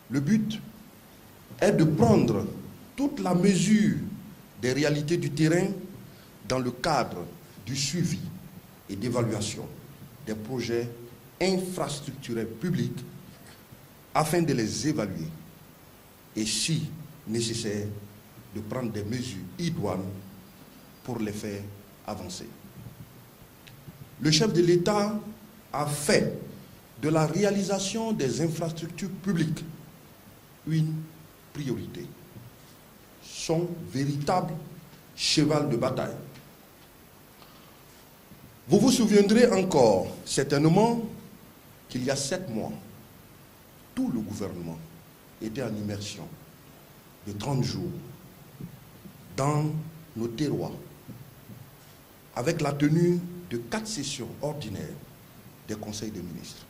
Le but est de prendre toute la mesure des réalités du terrain dans le cadre du suivi et d'évaluation des projets infrastructurels publics afin de les évaluer et, si nécessaire, de prendre des mesures idoines pour les faire avancer. Le chef de l'État a fait de la réalisation des infrastructures publiques une priorité, son véritable cheval de bataille. Vous vous souviendrez encore certainement qu'il y a 7 mois, tout le gouvernement était en immersion de 30 jours dans nos terroirs, avec la tenue de 4 sessions ordinaires des conseils des ministres.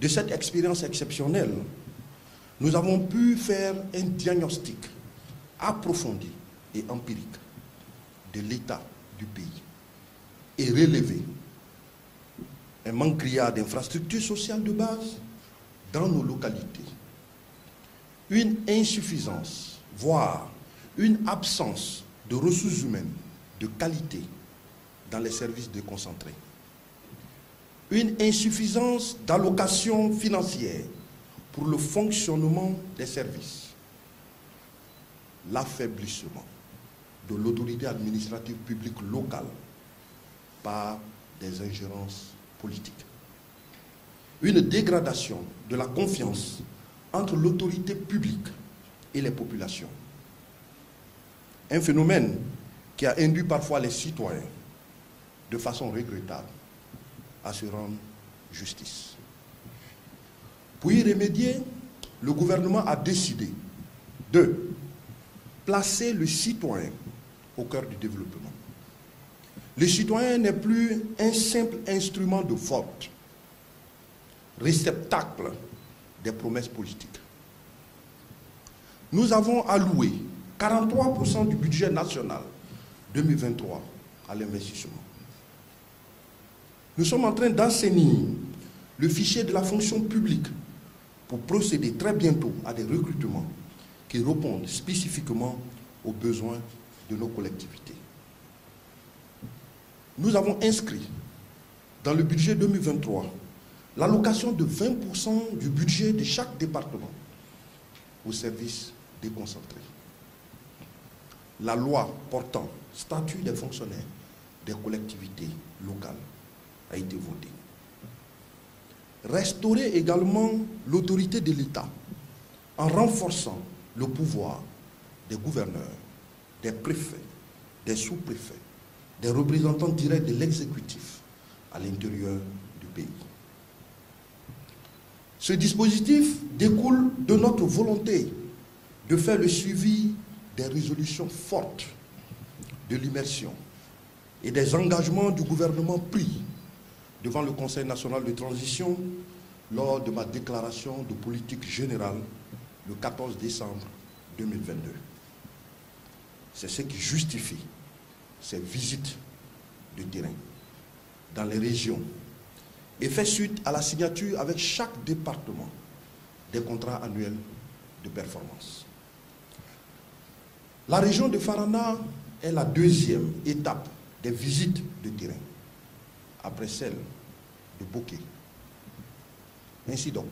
De cette expérience exceptionnelle, nous avons pu faire un diagnostic approfondi et empirique de l'état du pays et relever un manque criard d'infrastructures sociales de base dans nos localités, une insuffisance, voire une absence de ressources humaines de qualité dans les services déconcentrés, une insuffisance d'allocation financière pour le fonctionnement des services, l'affaiblissement de l'autorité administrative publique locale par des ingérences politiques, une dégradation de la confiance entre l'autorité publique et les populations, un phénomène qui a induit parfois les citoyens, de façon regrettable, à se rendre justice. Pour y remédier, le gouvernement a décidé de placer le citoyen au cœur du développement. Le citoyen n'est plus un simple instrument de vote, réceptacle des promesses politiques. Nous avons alloué 43% du budget national 2023 à l'investissement. Nous sommes en train d'assainir le fichier de la fonction publique pour procéder très bientôt à des recrutements qui répondent spécifiquement aux besoins de nos collectivités. Nous avons inscrit dans le budget 2023 l'allocation de 20% du budget de chaque département aux services déconcentrés. La loi portant statut des fonctionnaires des collectivités locales a été votée. Restaurer également l'autorité de l'État en renforçant le pouvoir des gouverneurs, des préfets, des sous-préfets, des représentants directs de l'exécutif à l'intérieur du pays. Ce dispositif découle de notre volonté de faire le suivi des résolutions fortes de l'immersion et des engagements du gouvernement pris devant le Conseil national de transition lors de ma déclaration de politique générale le 14 décembre 2022. C'est ce qui justifie ces visites de terrain dans les régions et fait suite à la signature avec chaque département des contrats annuels de performance. La région de Farana est la deuxième étape des visites de terrain, après celle de Bokeh. Ainsi donc,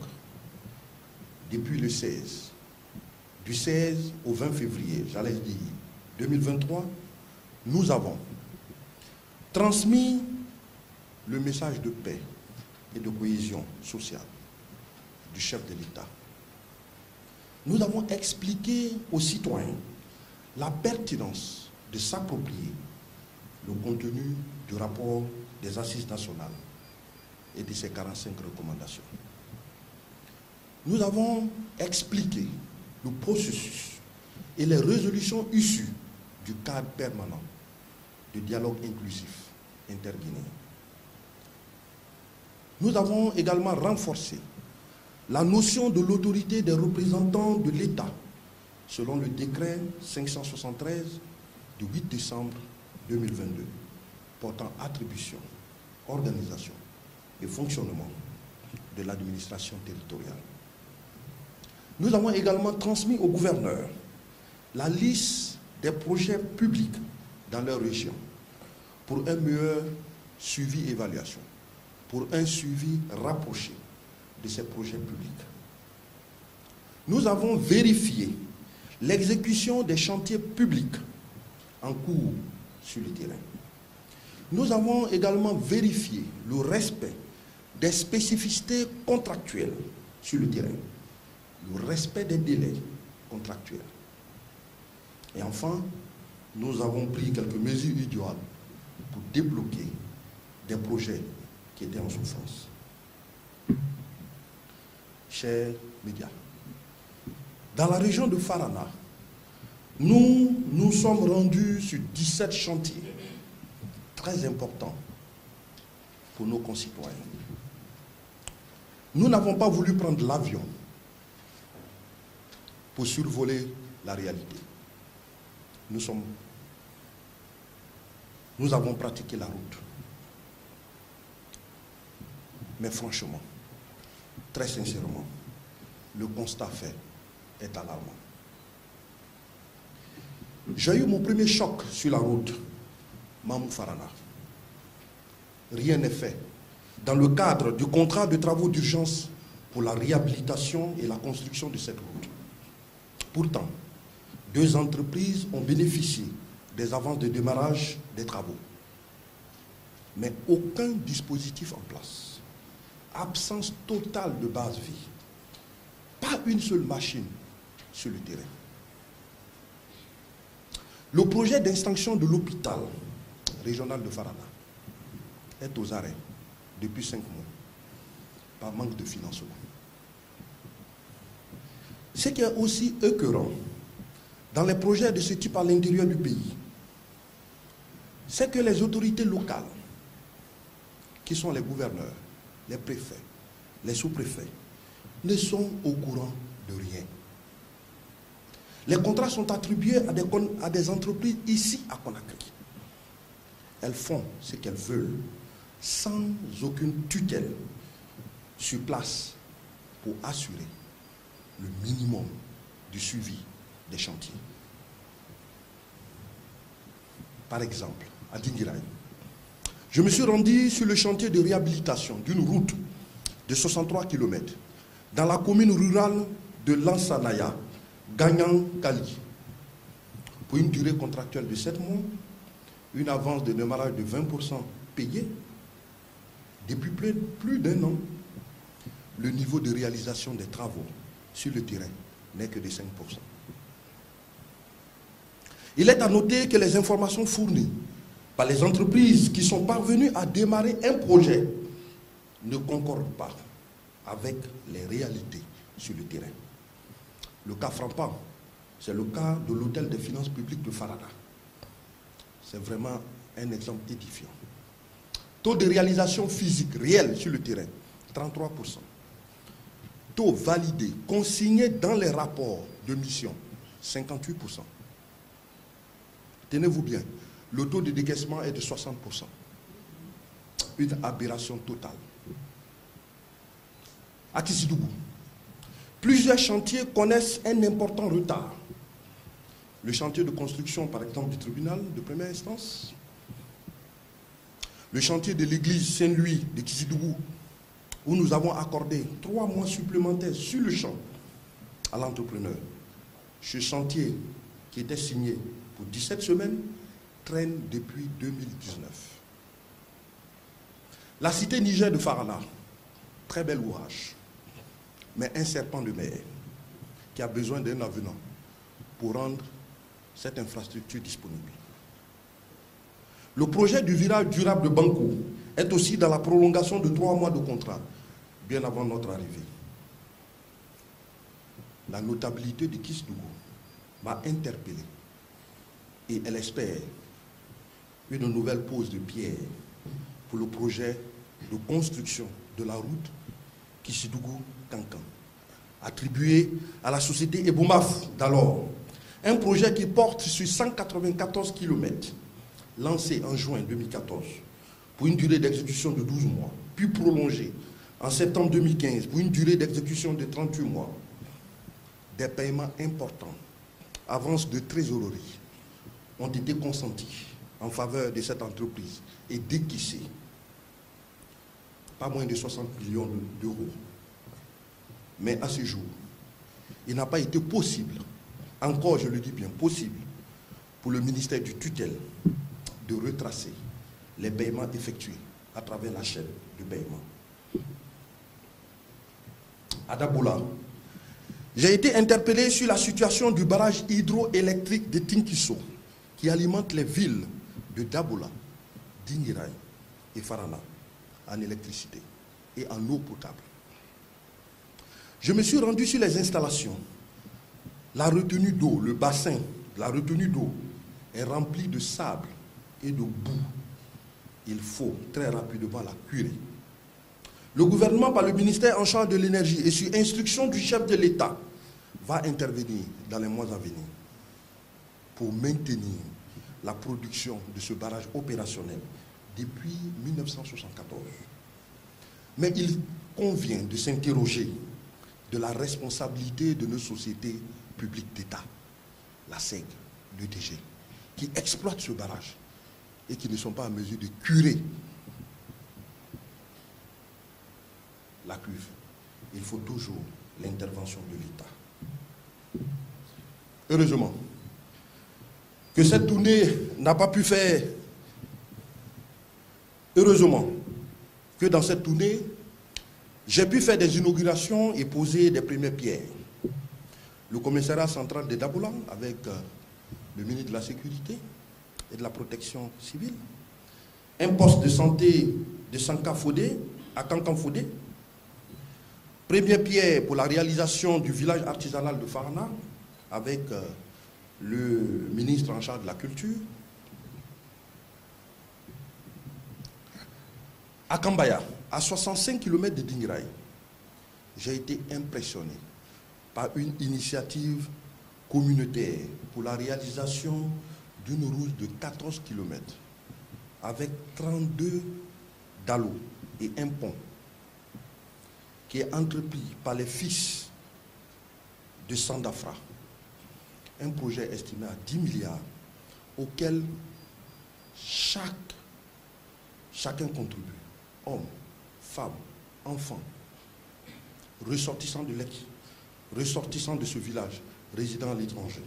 depuis le 16, du 16 au 20 février, j'allais dire 2023, nous avons transmis le message de paix et de cohésion sociale du chef de l'État. Nous avons expliqué aux citoyens la pertinence de s'approprier le contenu du rapport des Assises nationales et de ses 45 recommandations. Nous avons expliqué le processus et les résolutions issues du cadre permanent de dialogue inclusif interguinéen. Nous avons également renforcé la notion de l'autorité des représentants de l'État selon le décret 573 du 8 décembre 2022 portant attribution, organisation et fonctionnement de l'administration territoriale. Nous avons également transmis au gouverneur la liste des projets publics dans leur région pour un meilleur suivi et évaluation, pour un suivi rapproché de ces projets publics. Nous avons vérifié l'exécution des chantiers publics en cours sur le terrain. Nous avons également vérifié le respect des spécificités contractuelles sur le terrain, le respect des délais contractuels. Et enfin, nous avons pris quelques mesures idoines pour débloquer des projets qui étaient en souffrance. Chers médias, dans la région de Farana, nous nous sommes rendus sur 17 chantiers très importants pour nos concitoyens. Nous n'avons pas voulu prendre l'avion pour survoler la réalité. Nous avons pratiqué la route. Mais franchement, très sincèrement, le constat fait est alarmant. J'ai eu mon premier choc sur la route, Mamou Farana. Rien n'est fait dans le cadre du contrat de travaux d'urgence pour la réhabilitation et la construction de cette route. Pourtant, 2 entreprises ont bénéficié des avances de démarrage des travaux. Mais aucun dispositif en place. Absence totale de base vie. Pas une seule machine sur le terrain. Le projet d'extension de l'hôpital régional de Farana est aux arrêts depuis 5 mois, par manque de financement. Ce qui est aussi écœurant dans les projets de ce type à l'intérieur du pays, c'est que les autorités locales, qui sont les gouverneurs, les préfets, les sous-préfets, ne sont au courant de rien. Les contrats sont attribués à des entreprises ici à Conakry. Elles font ce qu'elles veulent, sans aucune tutelle sur place pour assurer le minimum du suivi des chantiers. Par exemple, à Dinguiraye, je me suis rendu sur le chantier de réhabilitation d'une route de 63 km dans la commune rurale de Lansanaya, Gagnan-Kali, pour une durée contractuelle de 7 mois, une avance de démarrage de 20% payée. Depuis plus d'1 an, le niveau de réalisation des travaux sur le terrain n'est que de 5%. Il est à noter que les informations fournies par les entreprises qui sont parvenues à démarrer un projet ne concordent pas avec les réalités sur le terrain. Le cas frappant, c'est le cas de l'hôtel des finances publiques de Farana. C'est vraiment un exemple édifiant. Taux de réalisation physique réel sur le terrain, 33%. Taux validé, consigné dans les rapports de mission, 58%. Tenez-vous bien, le taux de décaissement est de 60%. Une aberration totale. À Kissidougou, plusieurs chantiers connaissent un important retard. Le chantier de construction, par exemple, du tribunal de première instance, le chantier de l'église Saint-Louis de Kissidougou, où nous avons accordé 3 mois supplémentaires sur le champ à l'entrepreneur. Ce chantier, qui était signé pour 17 semaines, traîne depuis 2019. La cité Niger de Farana, très bel ouvrage, mais un serpent de mer qui a besoin d'un avenant pour rendre cette infrastructure disponible. Le projet du virage durable de Banco est aussi dans la prolongation de 3 mois de contrat, bien avant notre arrivée. La notabilité de Kissidougou m'a interpellé et elle espère une nouvelle pose de pierre pour le projet de construction de la route Kissidougou-Kankan, attribué à la société Eboumaf d'alors. Un projet qui porte sur 194 km, lancé en juin 2014 pour une durée d'exécution de 12 mois, puis prolongé en septembre 2015 pour une durée d'exécution de 38 mois. des paiements importants, avances de trésorerie, ont été consentis en faveur de cette entreprise et décaissés pas moins de 60 millions d'euros. Mais à ce jour, il n'a pas été possible, encore je le dis bien, possible, pour le ministère du tutelle de retracer les paiements effectués à travers la chaîne de paiement. À Dabola, j'ai été interpellé sur la situation du barrage hydroélectrique de Tinkiso qui alimente les villes de Dabola, Dingirai et Farana en électricité et en eau potable. Je me suis rendu sur les installations. La retenue d'eau, le bassin, la retenue d'eau est remplie de sable et de boue. Il faut très rapidement la curer. Le gouvernement, par le ministère en charge de l'énergie et sur instruction du chef de l'État, va intervenir dans les mois à venir pour maintenir la production de ce barrage opérationnel depuis 1974. Mais il convient de s'interroger de la responsabilité de nos sociétés publiques d'État, la SEG, l'EDG, qui exploitent ce barrage et qui ne sont pas en mesure de curer la cuve. Il faut toujours l'intervention de l'État. Heureusement que cette tournée n'a pas pu faire. Heureusement que dans cette tournée, j'ai pu faire des inaugurations et poser des premières pierres. Le commissariat central de Dabola, avec le ministre de la Sécurité et de la Protection civile, un poste de santé de Sankafodé à Kankanfodé, première pierre pour la réalisation du village artisanal de Farana, avec le ministre en charge de la Culture. À Kambaya, à 65 km de Dingirai, j'ai été impressionné par une initiative communautaire pour la réalisation d'une route de 14 km avec 32 dallos et un pont qui est entrepris par les fils de Sandafra. Un projet estimé à 10 milliards auquel chacun contribue. Hommes, femmes, enfants, ressortissants de ce village, résidant à l'étranger.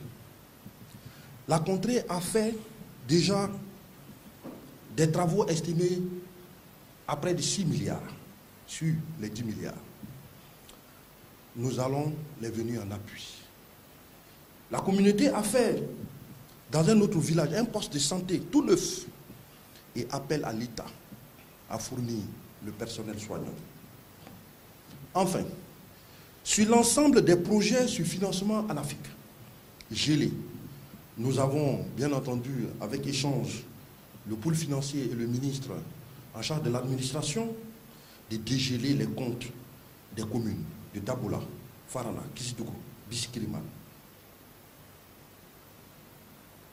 La contrée a fait déjà des travaux estimés à près de 6 milliards sur les 10 milliards. Nous allons les venir en appui. La communauté a fait dans un autre village un poste de santé tout neuf et appelle à l'État à fournir le personnel soignant. Enfin, sur l'ensemble des projets sur financement en Afrique, gelés, nous avons bien entendu, avec échange, le pôle financier et le ministre en charge de l'administration, de dégeler les comptes des communes de Dabola, Farana, Kisidougou, Bisikiriman,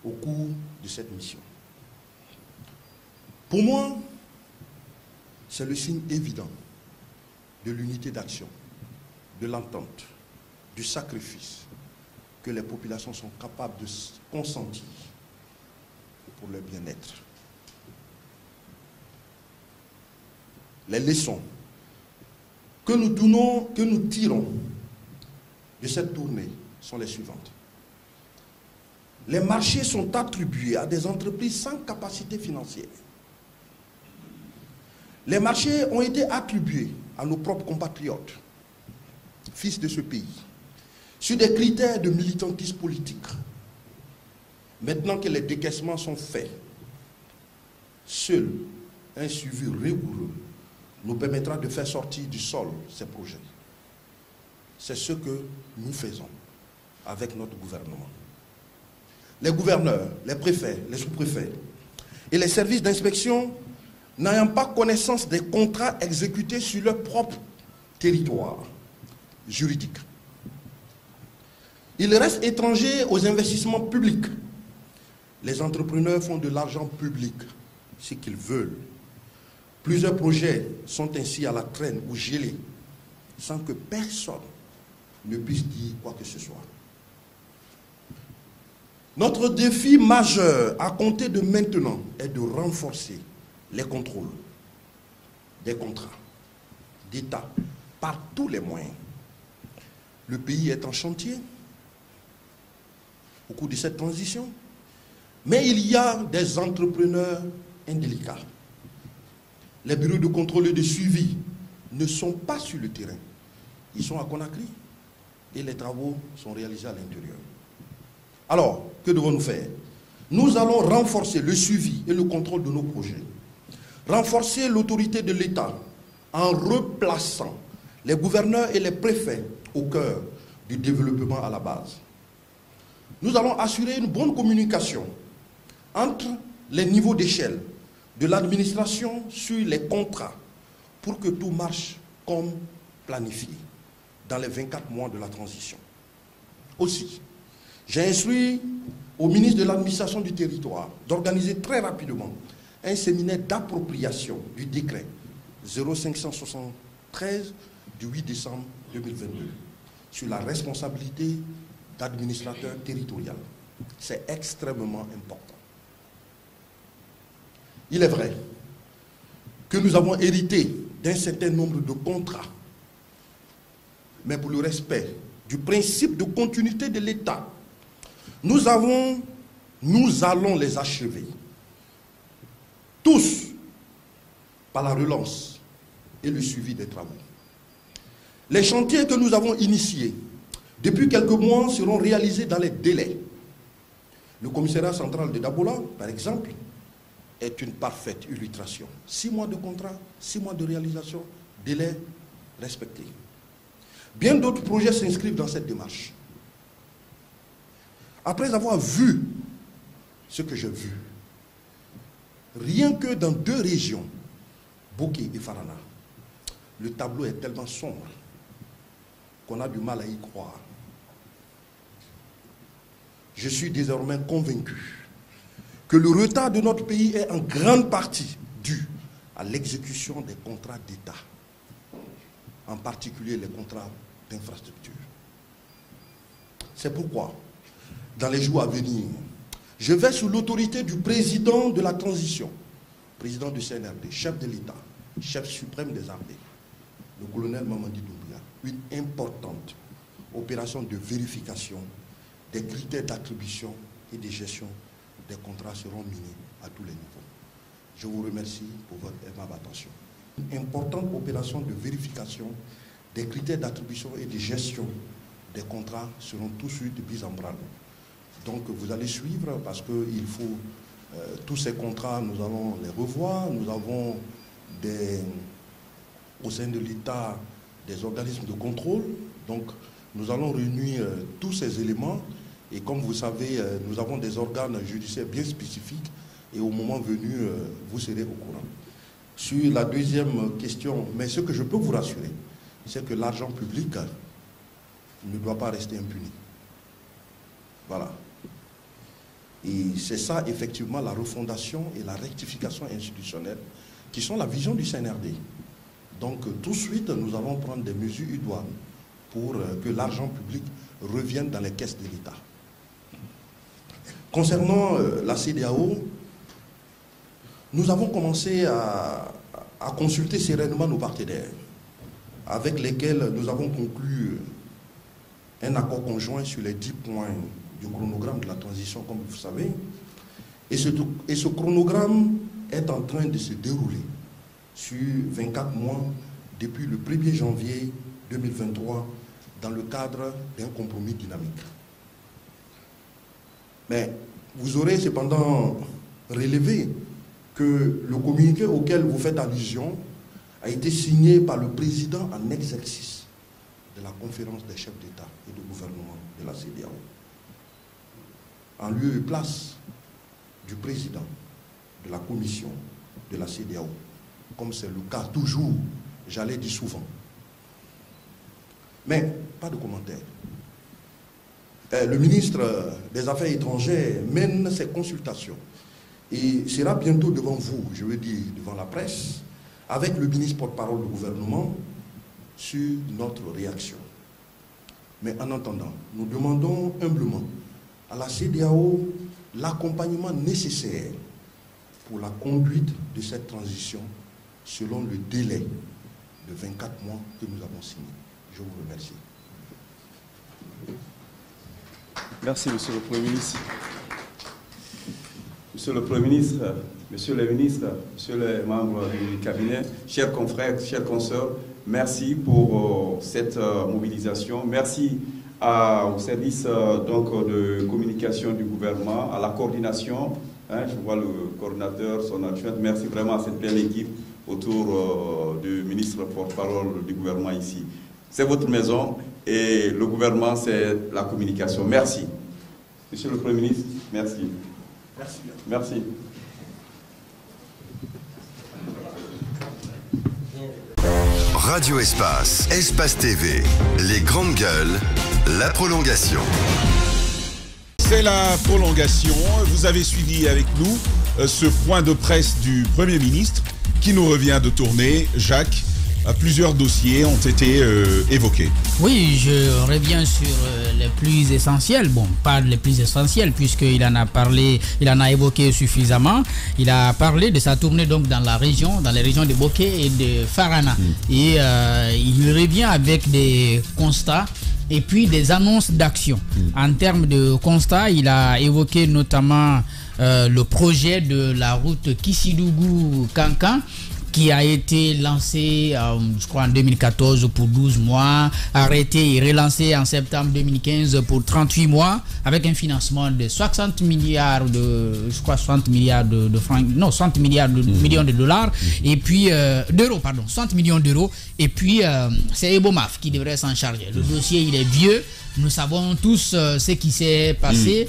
au cours de cette mission. Pour moi, c'est le signe évident de l'unité d'action, de l'entente, du sacrifice que les populations sont capables de consentir pour leur bien-être. Les leçons que nous tirons de cette tournée sont les suivantes. Les marchés sont attribués à des entreprises sans capacité financière. Les marchés ont été attribués à nos propres compatriotes, fils de ce pays, sur des critères de militantisme politique. Maintenant que les décaissements sont faits, seul un suivi rigoureux nous permettra de faire sortir du sol ces projets. C'est ce que nous faisons avec notre gouvernement. Les gouverneurs, les préfets, les sous-préfets et les services d'inspection n'ayant pas connaissance des contrats exécutés sur leur propre territoire juridique. Ils restent étrangers aux investissements publics. Les entrepreneurs font de l'argent public, ce qu'ils veulent. Plusieurs projets sont ainsi à la traîne ou gelés, sans que personne ne puisse dire quoi que ce soit. Notre défi majeur à compter de maintenant est de renforcer les contrôles des contrats d'État par tous les moyens. Le pays est en chantier au cours de cette transition, mais il y a des entrepreneurs indélicats. Les bureaux de contrôle et de suivi ne sont pas sur le terrain. Ils sont à Conakry et les travaux sont réalisés à l'intérieur. Alors, que devons-nous faire? Nous allons renforcer le suivi et le contrôle de nos projets. Renforcer l'autorité de l'État en replaçant les gouverneurs et les préfets au cœur du développement à la base. Nous allons assurer une bonne communication entre les niveaux d'échelle de l'administration sur les contrats pour que tout marche comme planifié dans les 24 mois de la transition. Aussi, j'ai instruit au ministre de l'administration du territoire d'organiser très rapidement un séminaire d'appropriation du décret 0573 du 8 décembre 2022 sur la responsabilité d'administrateur territorial. C'est extrêmement important. Il est vrai que nous avons hérité d'un certain nombre de contrats, mais pour le respect du principe de continuité de l'État, nous allons les achever, tous, par la relance et le suivi des travaux. Les chantiers que nous avons initiés depuis quelques mois seront réalisés dans les délais. Le commissariat central de Dabola, par exemple, est une parfaite illustration. 6 mois de contrat, 6 mois de réalisation, délai respecté. Bien d'autres projets s'inscrivent dans cette démarche. Après avoir vu ce que j'ai vu, rien que dans 2 régions, Boké et Farana, le tableau est tellement sombre qu'on a du mal à y croire. Je suis désormais convaincu que le retard de notre pays est en grande partie dû à l'exécution des contrats d'État, en particulier les contrats d'infrastructure. C'est pourquoi, dans les jours à venir, je vais sous l'autorité du président de la transition, président du CNRD, chef de l'État, chef suprême des armées, le colonel Mamadi Doumbouya, une importante opération de vérification des critères d'attribution et de gestion des contrats seront menés à tous les niveaux. Je vous remercie pour votre aimable attention. Une importante opération de vérification des critères d'attribution et de gestion des contrats seront tout de suite mis en branle. Donc vous allez suivre parce qu'il faut tous ces contrats, nous allons les revoir. Nous avons au sein de l'État des organismes de contrôle. Donc nous allons réunir tous ces éléments. Et comme vous savez, nous avons des organes judiciaires bien spécifiques. Et au moment venu, vous serez au courant. Sur la deuxième question, mais ce que je peux vous rassurer, c'est que l'argent public ne doit pas rester impuni. Voilà. Et c'est ça, effectivement, la refondation et la rectification institutionnelle qui sont la vision du CNRD. Donc, tout de suite, nous allons prendre des mesures idoines pour que l'argent public revienne dans les caisses de l'État. Concernant la CEDEAO, nous avons commencé à consulter sereinement nos partenaires, avec lesquels nous avons conclu un accord conjoint sur les 10 points du chronogramme de la transition, comme vous savez. Et ce chronogramme est en train de se dérouler sur 24 mois depuis le 1er janvier 2023 dans le cadre d'un compromis dynamique. Mais vous aurez cependant relevé que le communiqué auquel vous faites allusion a été signé par le président en exercice de la conférence des chefs d'État et de gouvernement de la CEDEAO, en lieu et place du président de la commission de la CEDEAO, comme c'est le cas toujours, j'allais dire souvent. Mais pas de commentaire. Le ministre des Affaires étrangères mène ses consultations et sera bientôt devant vous, je veux dire devant la presse, avec le ministre porte-parole du gouvernement sur notre réaction. Mais en attendant, nous demandons humblement à la CEDEAO l'accompagnement nécessaire pour la conduite de cette transition selon le délai de 24 mois que nous avons signé. Je vous remercie. Merci, Monsieur le Premier ministre. Monsieur le Premier ministre, Monsieur le ministre, Monsieur les membres du cabinet, chers confrères, chers consoeurs, merci pour cette mobilisation. Merci au service de communication du gouvernement, à la coordination. Je vois le coordinateur, son adjoint. Merci vraiment à cette belle équipe autour du ministre porte-parole du gouvernement ici. C'est votre maison et le gouvernement, c'est la communication. Merci. Monsieur le Premier ministre, merci. Merci bien. Merci. Radio Espace, Espace TV, les grandes gueules, la prolongation. C'est la prolongation. Vous avez suivi avec nous ce point de presse du Premier ministre qui nous revient de tourner. Jacques, plusieurs dossiers ont été évoqués. Oui, je reviens sur les plus essentiels. Bon, pas les plus essentiels puisqu'il en a parlé, il en a évoqué suffisamment. Il a parlé de sa tournée donc dans la région, dans les régions de Bokeh et de Farana. Et il revient avec des constats et puis des annonces d'action. En termes de constats, il a évoqué notamment le projet de la route Kissidougou-Kankan, qui a été lancé, je crois, en 2014 pour 12 mois, arrêté et relancé en septembre 2015 pour 38 mois, avec un financement de 60 milliards de, je crois, 60 milliards de francs, non, 60 milliards de millions de dollars, et puis, d'euros, pardon, 60 millions d'euros, et puis, c'est Ebomaf qui devrait s'en charger. Le dossier, il est vieux. Nous savons tous ce qui s'est passé.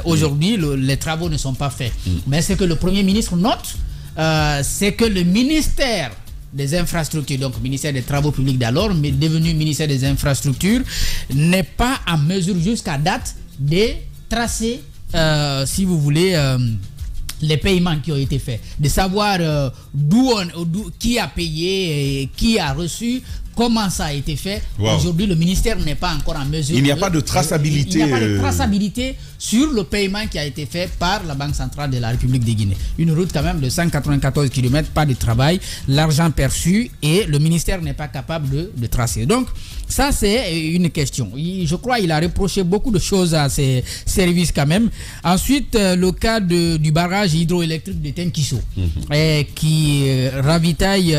Aujourd'hui, les travaux ne sont pas faits. Mais ce que le Premier ministre note, c'est que le ministère des infrastructures, donc ministère des travaux publics d'alors, mais devenu ministère des infrastructures, n'est pas en mesure jusqu'à date de tracer, si vous voulez, les paiements qui ont été faits, de savoir qui a payé, et qui a reçu, comment ça a été fait. Aujourd'hui, le ministère n'est pas encore en mesure. Il n'y a pas de traçabilité. Il n'y a pas de traçabilité sur le paiement qui a été fait par la Banque centrale de la République de Guinée. Une route quand même de 194 km, pas de travail, l'argent perçu et le ministère n'est pas capable de tracer. Donc, ça c'est une question. Je crois qu'il a reproché beaucoup de choses à ces services quand même. Ensuite, le cas du barrage hydroélectrique de Tenkiso, qui ravitaille,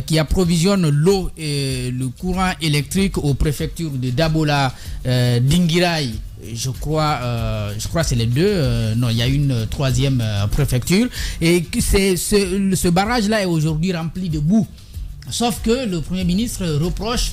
qui approvisionne l'eau et le courant électrique aux préfectures de Dabola, d'Ingirai. Je crois c'est les deux. Non, il y a une troisième préfecture. Et ce barrage-là est aujourd'hui rempli de boue. Sauf que le Premier ministre reproche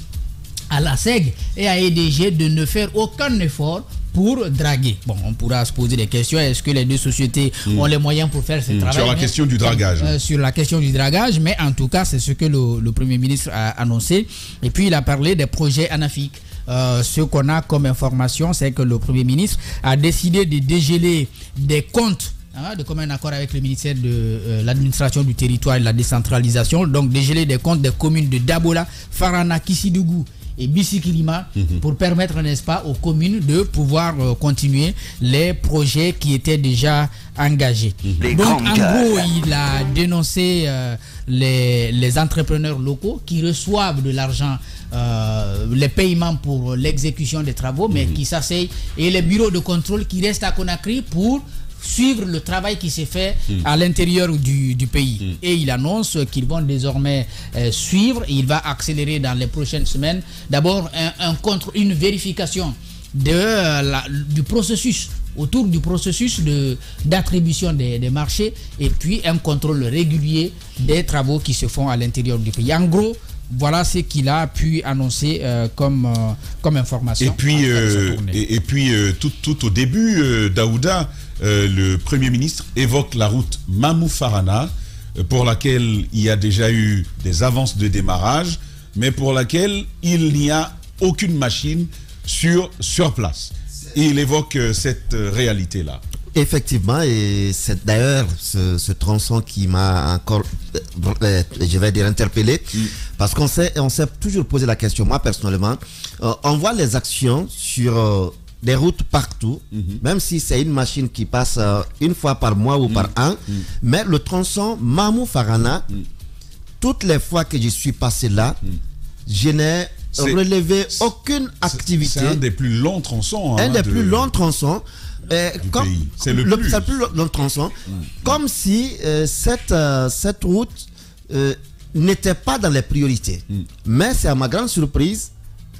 à la SEG et à EDG de ne faire aucun effort pour draguer. Bon, on pourra se poser des questions. Est-ce que les deux sociétés ont les moyens pour faire ce travail? Sur la question du dragage. Sur la question du dragage, mais en tout cas, c'est ce que le Premier ministre a annoncé. Et puis, il a parlé des projets ANAFIC. Ce qu'on a comme information, c'est que le Premier ministre a décidé de dégeler des comptes de commun accord avec le ministère de l'administration du territoire et de la décentralisation, donc dégeler des comptes des communes de Dabola, Farana, Kissidougou et Bissikilima pour permettre, n'est-ce pas, aux communes de pouvoir continuer les projets qui étaient déjà engagés. Donc en gros, il a dénoncé les entrepreneurs locaux qui reçoivent de l'argent, les paiements pour l'exécution des travaux, mais qui s'asseyent, et les bureaux de contrôle qui restent à Conakry pour suivre le travail qui s'est fait à l'intérieur du pays. Et il annonce qu'ils vont désormais suivre. Il va accélérer dans les prochaines semaines. D'abord, une vérification du processus, autour du processus d'attribution des marchés, et puis un contrôle régulier des travaux qui se font à l'intérieur du pays. En gros, voilà ce qu'il a pu annoncer comme information. Et puis, tout au début, Daouda, le Premier ministre évoque la route Mamou-Farana, pour laquelle il y a déjà eu des avances de démarrage, mais pour laquelle il n'y a aucune machine sur place. Et il évoque cette réalité-là. Effectivement, et c'est d'ailleurs ce tronçon qui m'a encore, je vais dire, interpellé, parce qu'on s'est toujours posé la question. Moi, personnellement, on voit les actions sur des routes partout, même si c'est une machine qui passe une fois par mois ou par an, mais le tronçon Mamou-Farana, toutes les fois que je suis passé là, je n'ai relevé aucune activité. C'est un des plus longs tronçons. Un des plus longs tronçons. C'est le plus long tronçon. Comme si cette route n'était pas dans les priorités. Mais c'est à ma grande surprise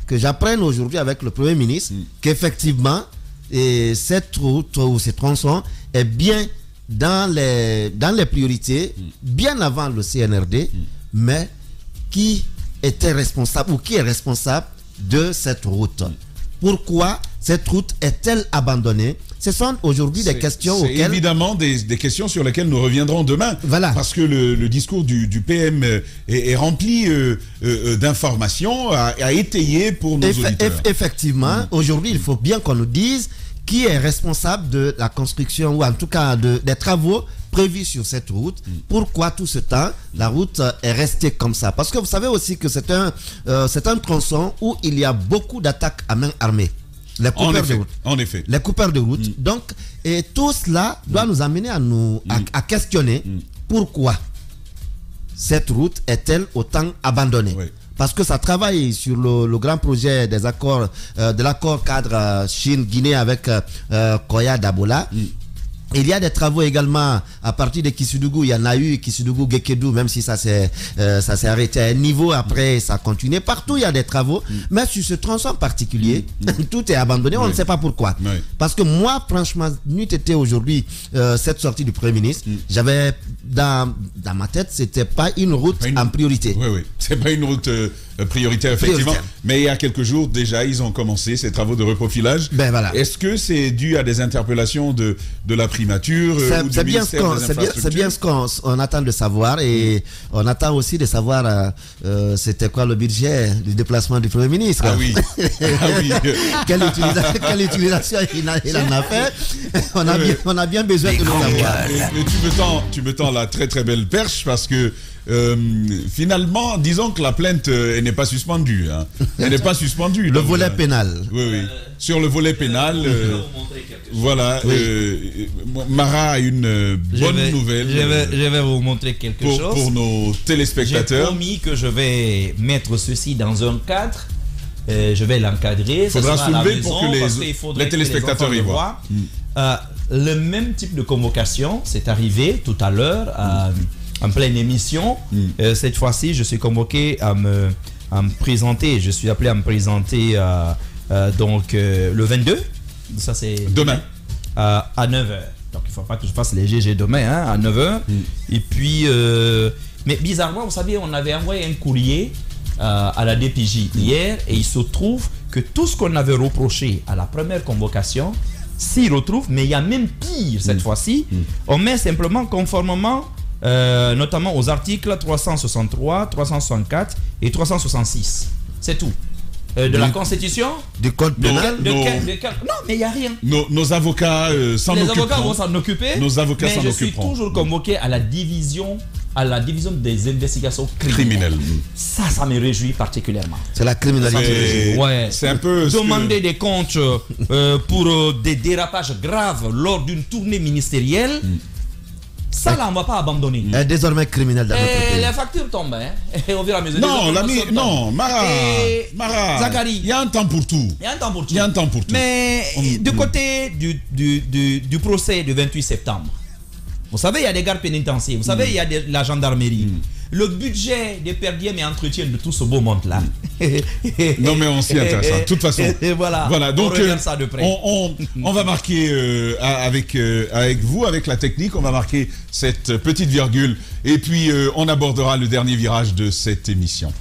que j'apprenne aujourd'hui avec le Premier ministre qu'effectivement cette route ou ce tronçon est bien dans les priorités, bien avant le CNRD, mais qui était responsable ou qui est responsable de cette route. Pourquoi cette route est-elle abandonnée? Ce sont aujourd'hui des questions auxquelles... C'est évidemment des questions sur lesquelles nous reviendrons demain. Voilà. Parce que le discours du PM est rempli d'informations à étayer pour nos auditeurs. Effectivement, aujourd'hui, il faut bien qu'on nous dise qui est responsable de la construction ou en tout cas des travaux prévus sur cette route. Pourquoi tout ce temps la route est restée comme ça? Parce que vous savez aussi que c'est un tronçon où il y a beaucoup d'attaques à main armée. Les coupeurs de route. En effet. Les coupeurs de route. Donc, et tout cela doit nous amener à questionner pourquoi cette route est-elle autant abandonnée. Oui. Parce que ça travaille sur le grand projet des accords, de l'accord cadre Chine-Guinée avec Koya Dabola. Il y a des travaux également à partir de Kisudougou. Il y en a eu Kisudougou-Gekedou, même si ça s'est arrêté à un niveau. Après, ça a continué. Partout, il y a des travaux. Mais sur ce tronçon particulier, tout est abandonné. On ne sait pas pourquoi. Parce que moi, franchement, n'eût été aujourd'hui cette sortie du Premier ministre, j'avais dans ma tête, c'était pas une route en priorité. Oui. C'est pas une route prioritaire, effectivement. Mais il y a quelques jours, déjà, ils ont commencé ces travaux de reprofilage. Voilà. Est-ce que c'est dû à des interpellations de la primature ou du ministère des Infrastructures? C'est bien ce qu'on attend de savoir. Et on attend aussi de savoir c'était quoi le budget du déplacement du Premier ministre. Ah oui. Quelle utilisation il en a fait. On a bien besoin de le savoir. Et tu me tends la très très belle perche parce que finalement, disons que la plainte n'est pas suspendue. Elle n'est pas suspendue. Le volet pénal. Oui. Sur le volet pénal, voilà. Mara a une bonne nouvelle. Je vais vous montrer quelque chose. Pour nos téléspectateurs. J'ai promis que je vais mettre ceci dans un cadre. Je vais l'encadrer. Il faudra soulever pour que les téléspectateurs y voient. Le même type de convocation, c'est arrivé tout à l'heure en pleine émission. Cette fois-ci, je suis convoqué à me présenter. Je suis appelé à me présenter donc le 22. Ça c'est demain à 9h. Donc il ne faut pas que je fasse les GG demain à 9h. Et puis, mais bizarrement, vous savez, on avait envoyé un courrier à la DPJ hier et il se trouve que tout ce qu'on avait reproché à la première convocation s'y retrouve, mais il y a même pire cette fois-ci. On met simplement conformément notamment aux articles 363, 364 et 366. C'est tout. De la Constitution, du Code pénal. Non, mais il n'y a rien. Nos avocats s'en occuperont. Les avocats vont s'en occuper. Nos avocats s'en occuperont. Mais je suis toujours convoqué à la division des investigations criminelles. Ça me réjouit particulièrement. C'est la criminalité. Ouais. C'est un peu demander des comptes pour des dérapages graves lors d'une tournée ministérielle. Ça, là, on ne va pas abandonner. Elle est désormais criminelle dans notre pays. Les factures tombent. Et on verra Mara, Zachary, il y a un temps pour tout. Il y a un temps pour tout. Mais du côté du procès du 28 septembre, vous savez, il y a des gardes pénitentiaires. Vous savez, il y a la gendarmerie. Le budget des perdièmes et entretien de tout ce beau monde-là. Non, mais on s'y intéresse. De toute façon. Voilà. Donc, on regarde ça de près. On va marquer avec vous, avec la technique, on va marquer cette petite virgule. Et puis, on abordera le dernier virage de cette émission.